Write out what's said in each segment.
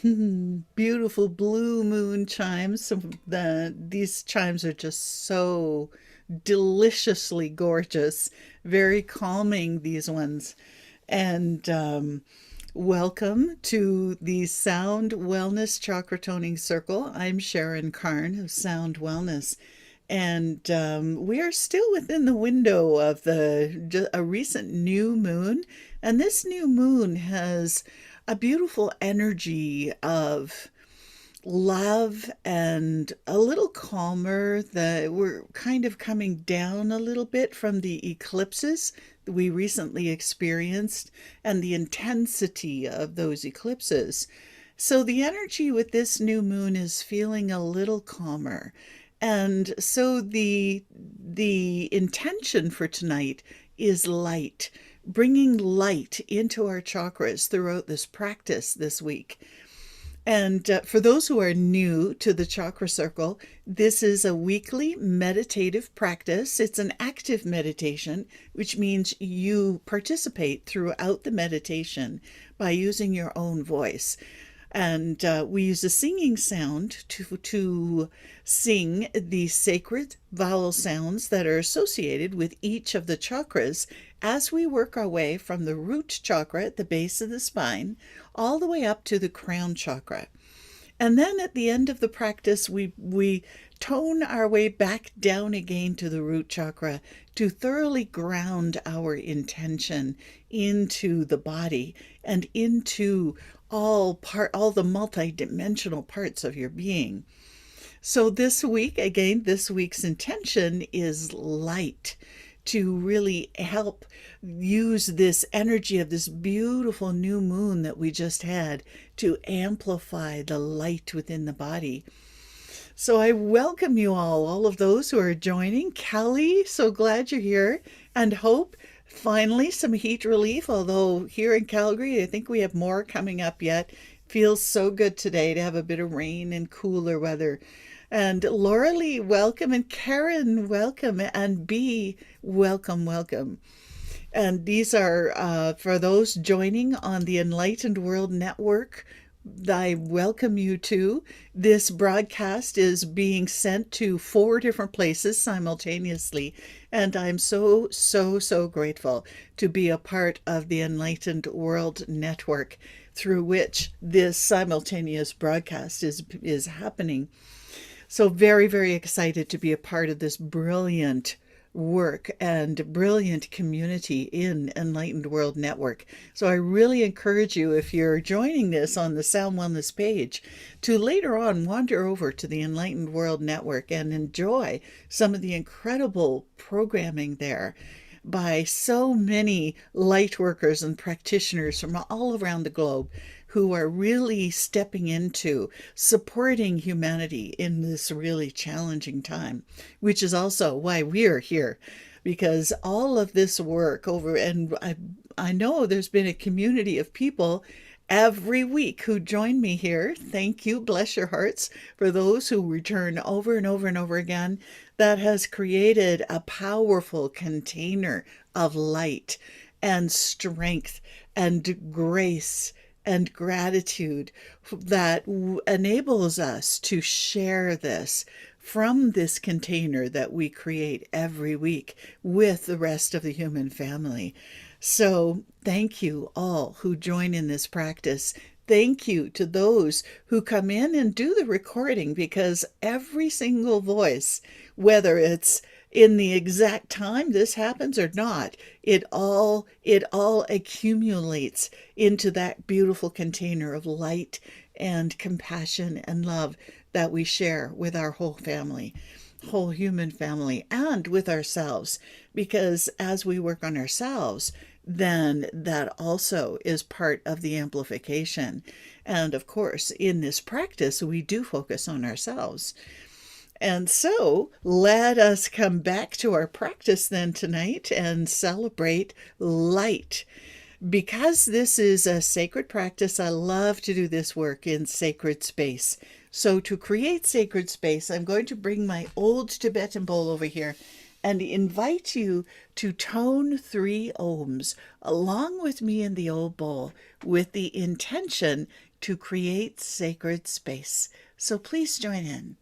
Beautiful blue moon chimes. These chimes are just so deliciously gorgeous, very calming, these ones. And welcome to the Sound Wellness Chakra Toning Circle. I'm Sharon Carne of Sound Wellness. And we are still within the window of a recent new moon. And this new moon has a beautiful energy of love and a little calmer. That we're kind of coming down a little bit from the eclipses that we recently experienced and the intensity of those eclipses. So the energy with this new moon is feeling a little calmer. And so the intention for tonight is light, bringing light into our chakras throughout this practice this week. And for those who are new to the Chakra Circle, this is a weekly meditative practice. It's an active meditation, which means you participate throughout the meditation by using your own voice. And we use a singing sound to sing the sacred vowel sounds that are associated with each of the chakras as we work our way from the root chakra at the base of the spine all the way up to the crown chakra. And then at the end of the practice, we tone our way back down again to the root chakra to thoroughly ground our intention into the body and into all the multi-dimensional parts of your being. So this week, again, this week's intention is light, to really help use this energy of this beautiful new moon that we just had to amplify the light within the body. So I welcome you all of those who are joining. Kelly, so glad you're here. And Hope, finally some heat relief, although here in Calgary, I think we have more coming up yet. Feels so good today to have a bit of rain and cooler weather. And Laura Lee, welcome. And Karen, welcome. And B, welcome, welcome. And these are for those joining on the Enlightened World Network. I welcome you too. This broadcast is being sent to 4 different places simultaneously, and I'm so grateful to be a part of the Enlightened World Network through which this simultaneous broadcast is happening. So very excited to be a part of this brilliant work and brilliant community in Enlightened World Network. So I really encourage you, if you're joining this on the Sound Wellness page, to later on wander over to the Enlightened World Network and enjoy some of the incredible programming there by so many light workers and practitioners from all around the globe who are really stepping into supporting humanity in this really challenging time, which is also why we're here, because all of this work and I know there's been a community of people every week who join me here. Thank you, bless your hearts, for those who return over and over and over again. That has created a powerful container of light and strength and grace and gratitude that enables us to share this from this container that we create every week with the rest of the human family. So thank you all who join in this practice. Thank you to those who come in and do the recording, because every single voice, whether it's in the exact time this happens or not, it all accumulates into that beautiful container of light and compassion and love that we share with our whole family, whole human family, and with ourselves. Because as we work on ourselves, then that also is part of the amplification. And of course, in this practice, we do focus on ourselves. And so let us come back to our practice then tonight and celebrate light. Because this is a sacred practice, I love to do this work in sacred space. So to create sacred space, I'm going to bring my old Tibetan bowl over here, and invite you to tone 3 ohms along with me in the old bowl with the intention to create sacred space. So please join in.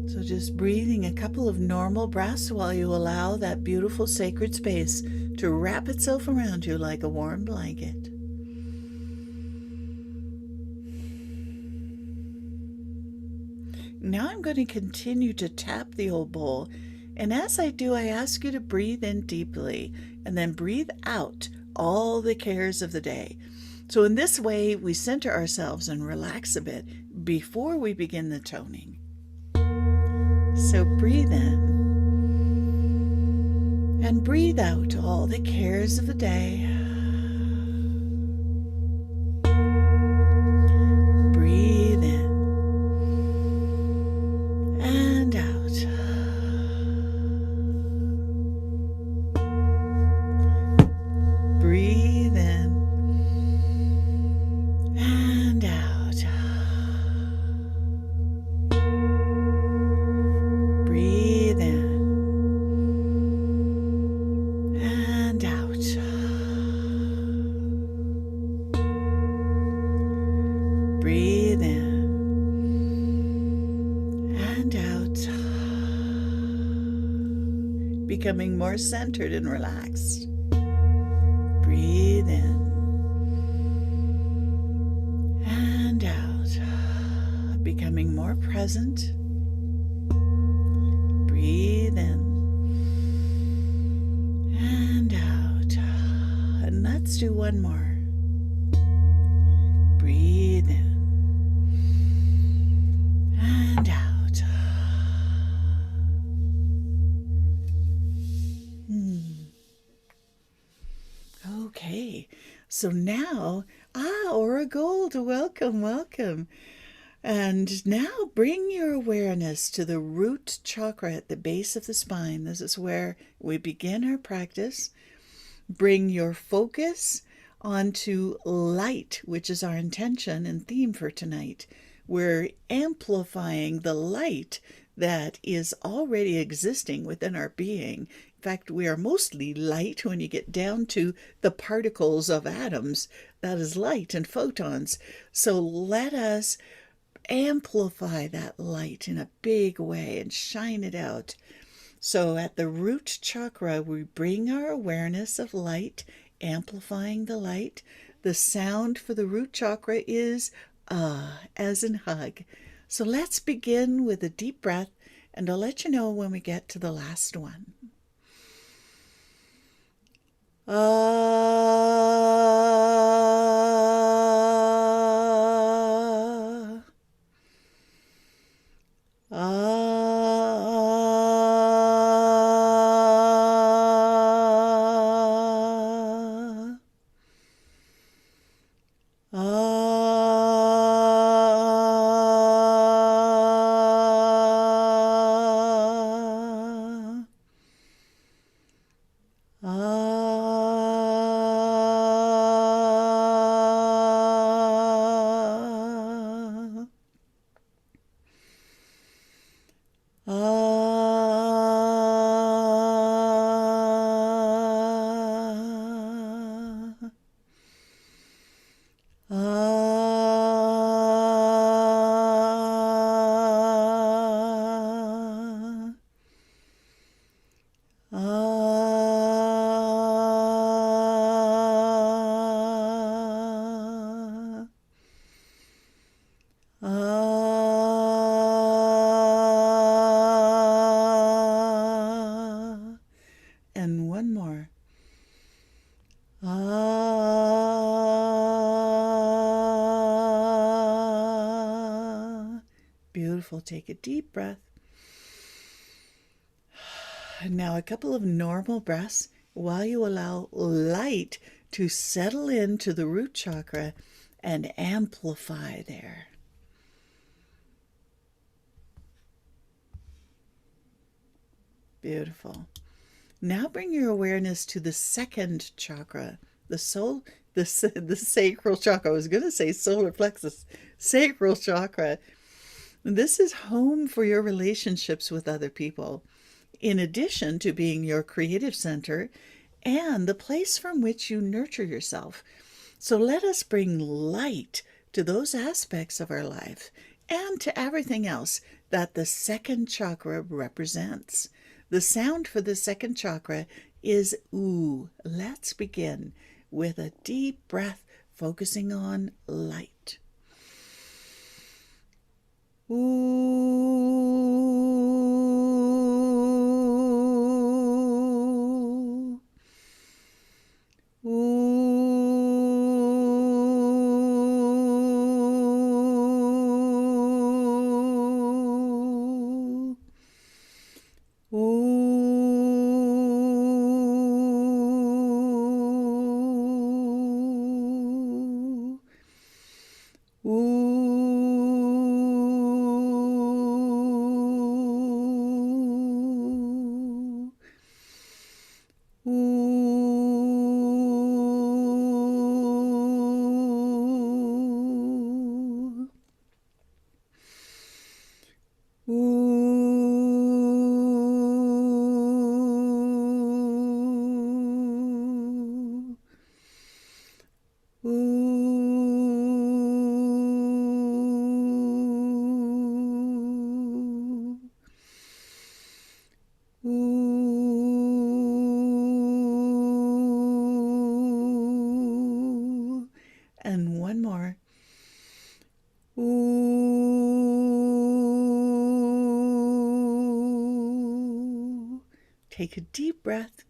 So just breathing a couple of normal breaths while you allow that beautiful sacred space to wrap itself around you like a warm blanket. Now I'm going to continue to tap the old bowl, and as I do, I ask you to breathe in deeply and then breathe out all the cares of the day. So in this way, we center ourselves and relax a bit before we begin the toning. So breathe in and breathe out all the cares of the day. Breathe in and out. Breathe in and out. Breathe in and out. Breathe in and out. Becoming more centered and relaxed. Breathe in and out. Becoming more present. Breathe in and out. And let's do one more. Breathe in and out. Okay, so now, Aura Gold, welcome, welcome. And now bring your awareness to the root chakra at the base of the spine. This is where we begin our practice. Bring your focus onto light, which is our intention and theme for tonight. We're amplifying the light that is already existing within our being. In fact, we are mostly light when you get down to the particles of atoms. That is light and photons. So let us amplify that light in a big way and shine it out. So at the root chakra, we bring our awareness of light, amplifying the light. The sound for the root chakra is as in hug. So let's begin with a deep breath, and I'll let you know when we get to the last one. Beautiful. Take a deep breath. And now a couple of normal breaths while you allow light to settle into the root chakra and amplify there. Beautiful. Now bring your awareness to the second chakra, the sacral chakra. I was going to say solar plexus, sacral chakra. This is home for your relationships with other people, in addition to being your creative center and the place from which you nurture yourself. So let us bring light to those aspects of our life and to everything else that the second chakra represents. The sound for the second chakra is ooh. Let's begin with a deep breath, focusing on light. Ooh. Ooh. Ooh. Ooh. Ooh. Ooh. Ooh. Ooh. And one more. Ooh. Take a deep breath.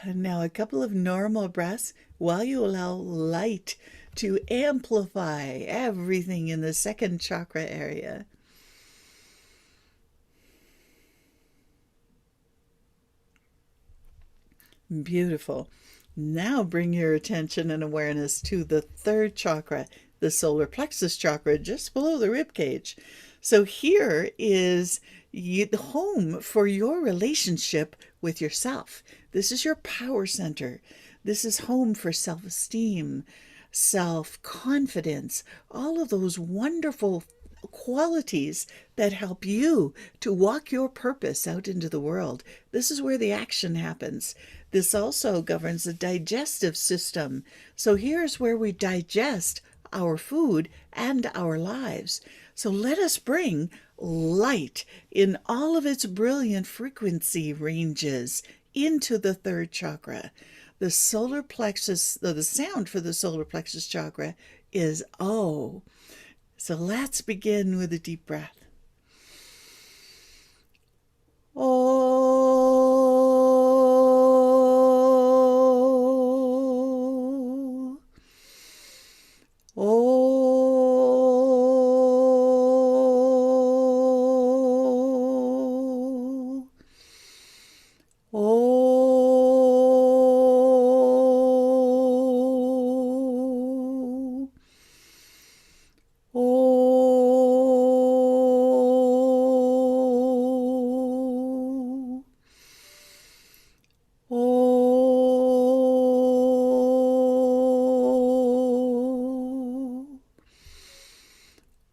And now a couple of normal breaths while you allow light to amplify everything in the second chakra area. Beautiful. Now bring your attention and awareness to the third chakra, the solar plexus chakra, just below the rib cage. So here is home for your relationship with yourself. This is your power center. This is home for self-esteem, self-confidence, all of those wonderful qualities that help you to walk your purpose out into the world. This is where the action happens. This also governs the digestive system. So here's where we digest our food and our lives. So let us bring light in all of its brilliant frequency ranges into the third chakra. The solar plexus, the sound for the solar plexus chakra is O. So let's begin with a deep breath. Oh. Oh. Oh. Oh. Oh.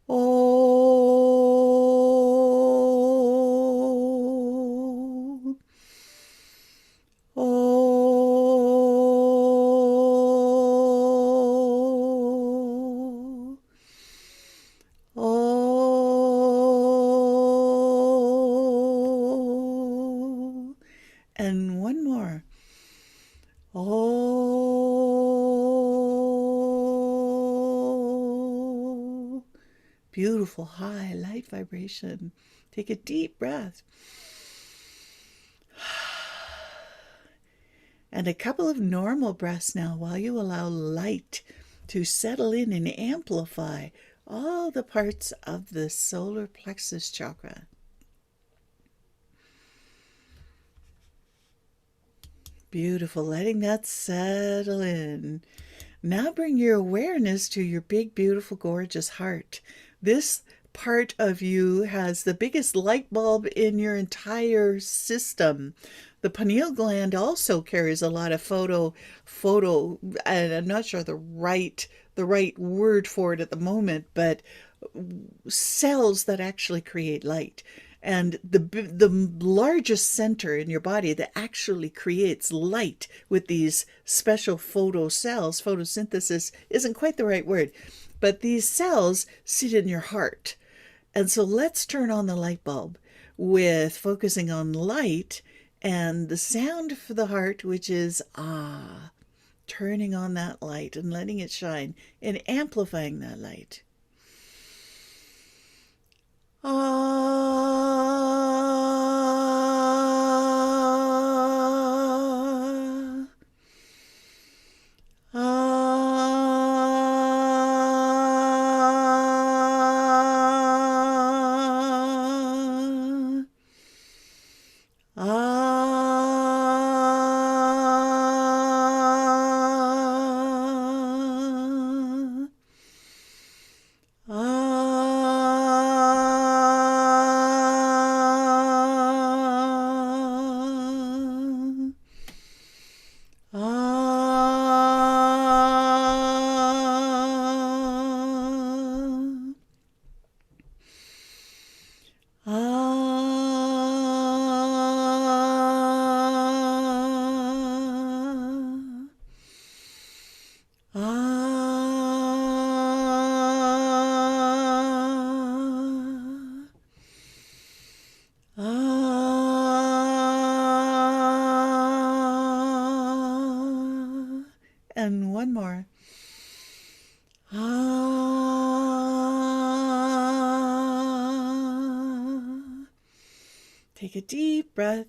Oh. Oh. Oh. And one more. Oh. Beautiful high light vibration. Take a deep breath. And a couple of normal breaths now while you allow light to settle in and amplify all the parts of the solar plexus chakra. Beautiful, letting that settle in. Now bring your awareness to your big, beautiful, gorgeous heart. This part of you has the biggest light bulb in your entire system. The pineal gland also carries a lot of and I'm not sure the right word for it at the moment, but cells that actually create light. And the largest center in your body that actually creates light with these special photo cells, photosynthesis isn't quite the right word, but these cells sit in your heart. And so let's turn on the light bulb with focusing on light and the sound for the heart, which is ah, turning on that light and letting it shine and amplifying that light. Ah, ah, ah, and one more. Take a deep breath.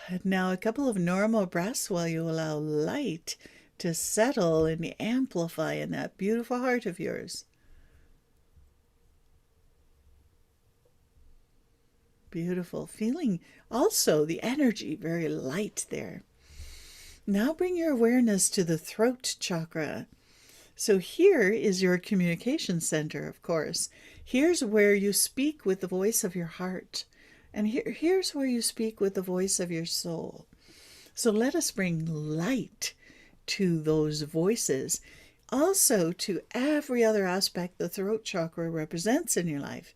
And now a couple of normal breaths while you allow light to settle and amplify in that beautiful heart of yours. Beautiful. Feeling also the energy very light there. Now bring your awareness to the throat chakra. So here is your communication center, of course. Here's where you speak with the voice of your heart. And here's where you speak with the voice of your soul. So let us bring light to those voices. Also to every other aspect the throat chakra represents in your life.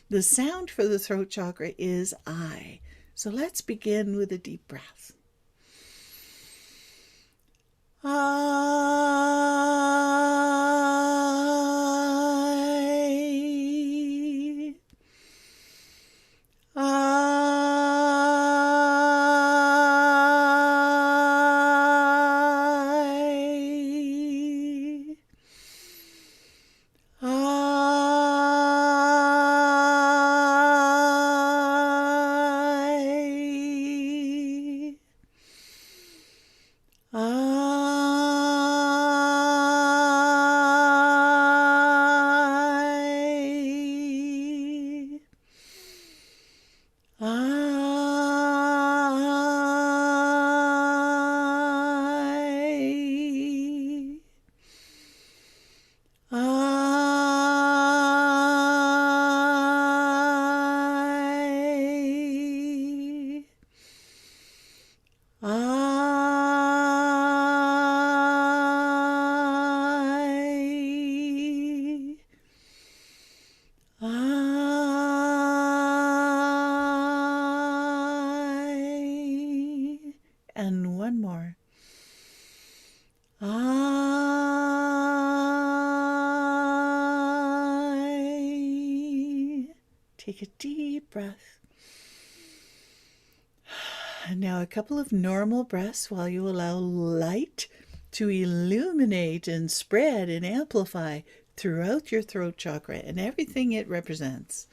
The sound for the throat chakra is I. So let's begin with a deep breath. I. And one more. I. Take a deep breath. And now a couple of normal breaths while you allow light to illuminate and spread and amplify throughout your throat chakra and everything it represents.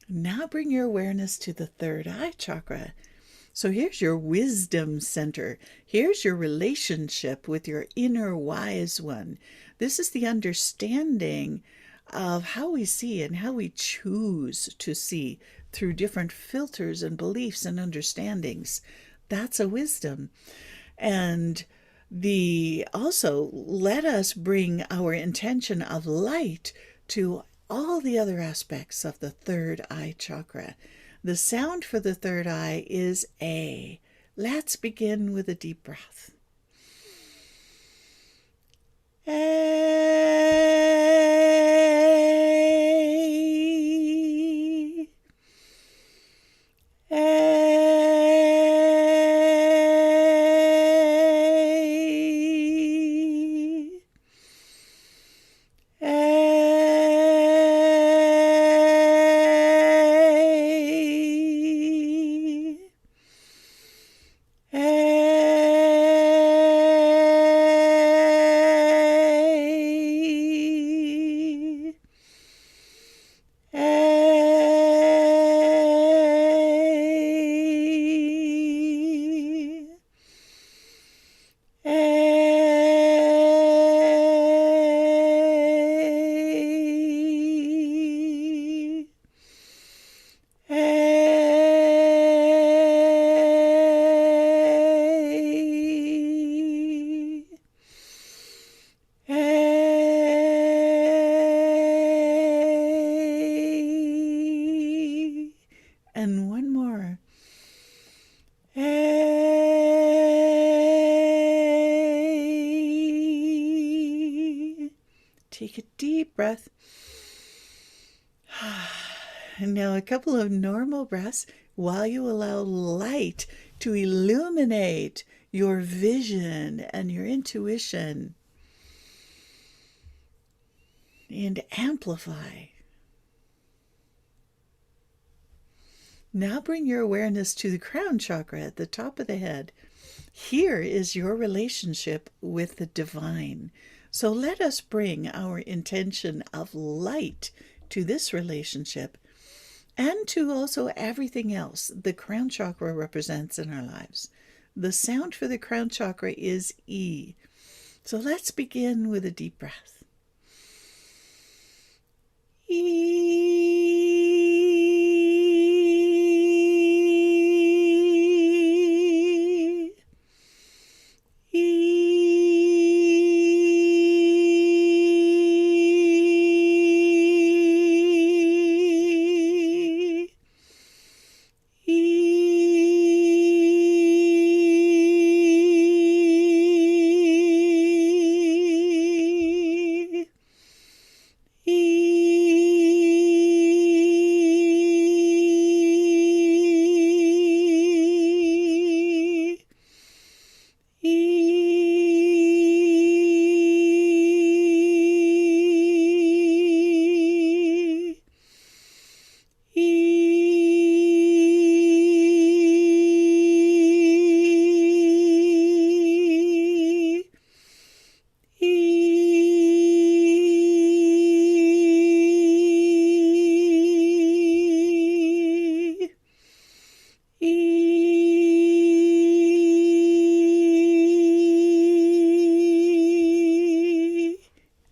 Now bring your awareness to the third eye chakra. So here's your wisdom center. Here's your relationship with your inner wise one. This is the understanding of how we see and how we choose to see through different filters and beliefs and understandings. That's a wisdom. And the also let us bring our intention of light to all the other aspects of the third eye chakra. The sound for the third eye is A. Let's begin with a deep breath. A. And one more. Take a deep breath. And now a couple of normal breaths while you allow light to illuminate your vision and your intuition and amplify. Now bring your awareness to the crown chakra at the top of the head. Here is your relationship with the divine. So let us bring our intention of light to this relationship and to also everything else the crown chakra represents in our lives. The sound for the crown chakra is E. So let's begin with a deep breath. E.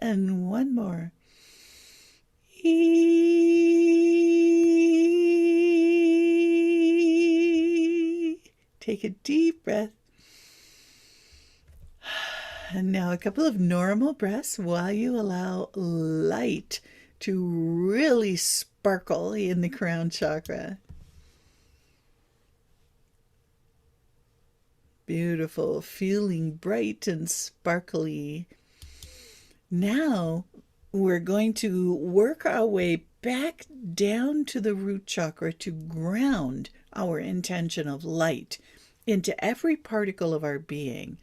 And one more. E. Take a deep breath. And now a couple of normal breaths while you allow light to really sparkle in the crown chakra. Beautiful, feeling bright and sparkly. Now we're going to work our way back down to the root chakra to ground our intention of light into every particle of our being.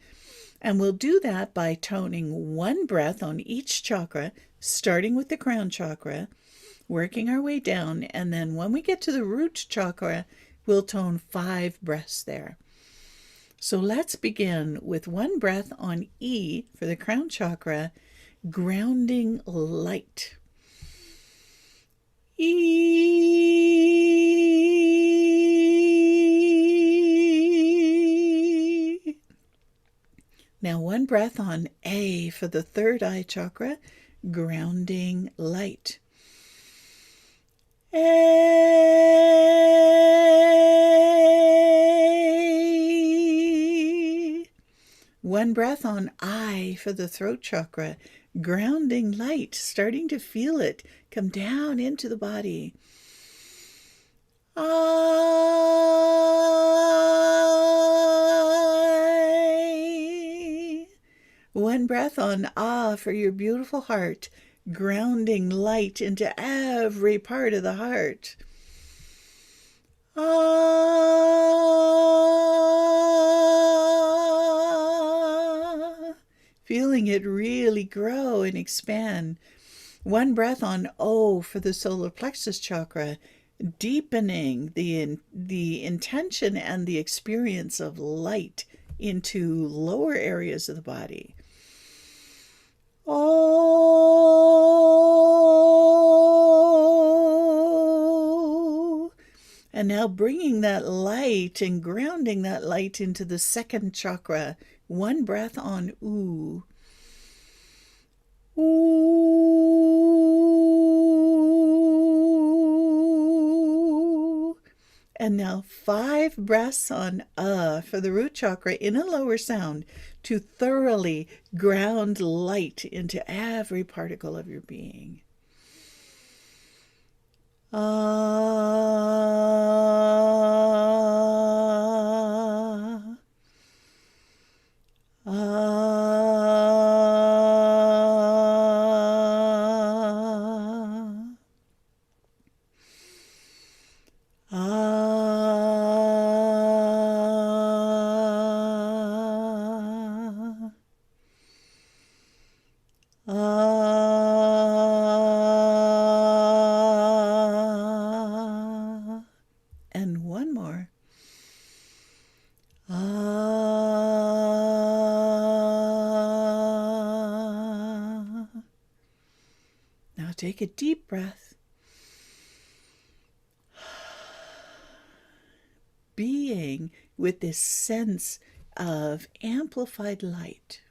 And we'll do that by toning one breath on each chakra, starting with the crown chakra, working our way down, and then when we get to the root chakra, we'll tone 5 breaths there. So let's begin with one breath on E for the crown chakra, grounding light. E. Now, one breath on A for the third eye chakra, grounding light. A. One breath on I for the throat chakra, grounding light, starting to feel it come down into the body. I. One breath on Ah for your beautiful heart, grounding light into every part of the heart. Ah. Feeling it really grow and expand. One breath on O for the solar plexus chakra, deepening the intention and the experience of light into lower areas of the body. Oh. And now bringing that light and grounding that light into the second chakra. One breath on Oo. Ooh. And now 5 breaths on for the root chakra in a lower sound to thoroughly ground light into every particle of your being. And one more. Now take a deep breath. Being with this sense of amplified light.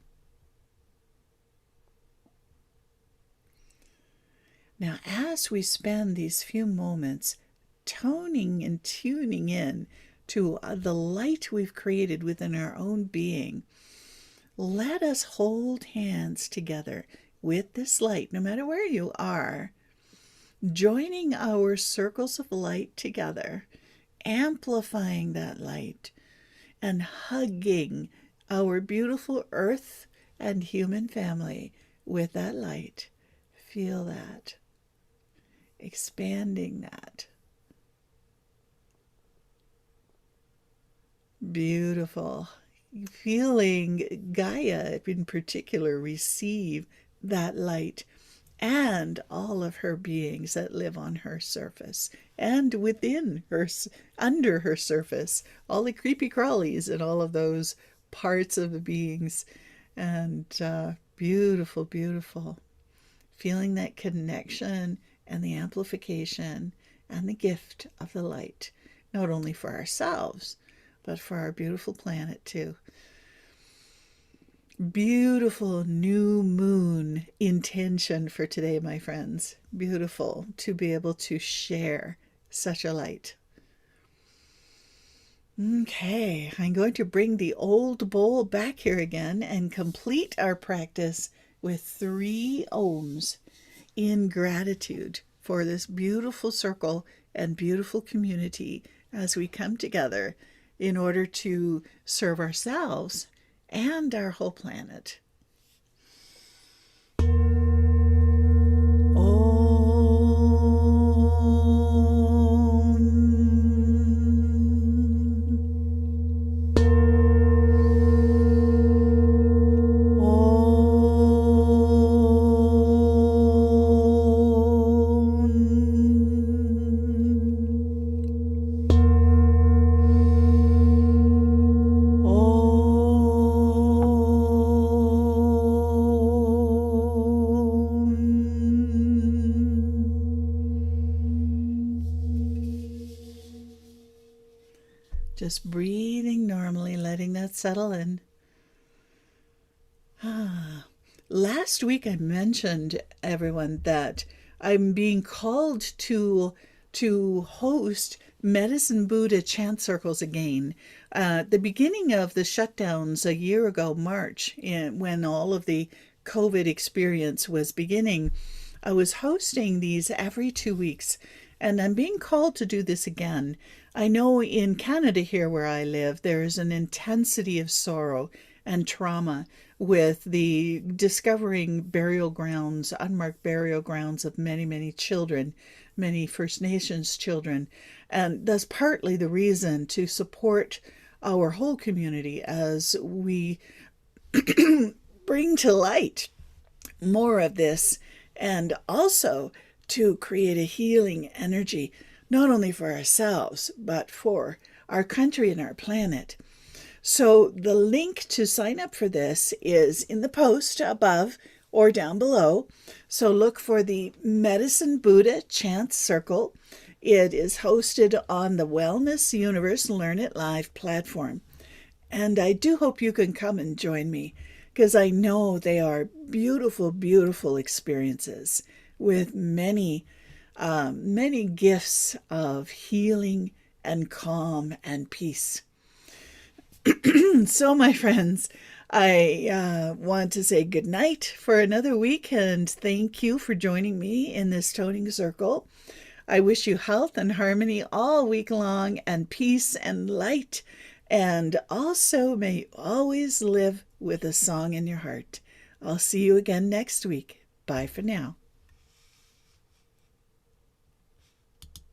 Now, as we spend these few moments toning and tuning in to the light we've created within our own being, let us hold hands together with this light, no matter where you are, joining our circles of light together, amplifying that light, and hugging our beautiful earth and human family with that light. Feel that. Expanding that. Beautiful. Feeling Gaia in particular receive that light and all of her beings that live on her surface and within her, under her surface, all the creepy crawlies and all of those parts of the beings. And beautiful, beautiful. Feeling that connection and the amplification and the gift of the light, not only for ourselves, but for our beautiful planet too. Beautiful new moon intention for today, my friends. Beautiful to be able to share such a light. Okay, I'm going to bring the old bowl back here again and complete our practice with 3 ohms in gratitude for this beautiful circle and beautiful community as we come together in order to serve ourselves and our whole planet. Just breathing normally, letting that settle in. Last week I mentioned everyone that I'm being called to host Medicine Buddha chant circles again. The beginning of the shutdowns a year ago, March, when all of the COVID experience was beginning, I was hosting these every 2 weeks, and I'm being called to do this again. I know in Canada, here where I live, there's an intensity of sorrow and trauma with the discovering burial grounds, unmarked burial grounds of many, many children, many First Nations children. And that's partly the reason to support our whole community as we bring to light more of this, and also to create a healing energy, not only for ourselves, but for our country and our planet. So the link to sign up for this is in the post above or down below. So look for the Medicine Buddha Chant Circle. It is hosted on the Wellness Universe Learn It Live platform. And I do hope you can come and join me, because I know they are beautiful, beautiful experiences with many, many gifts of healing and calm and peace. So, my friends, I want to say good night for another week, and thank you for joining me in this toning circle. I wish you health and harmony all week long, and peace and light, and also may you always live with a song in your heart. I'll see you again next week. Bye for now.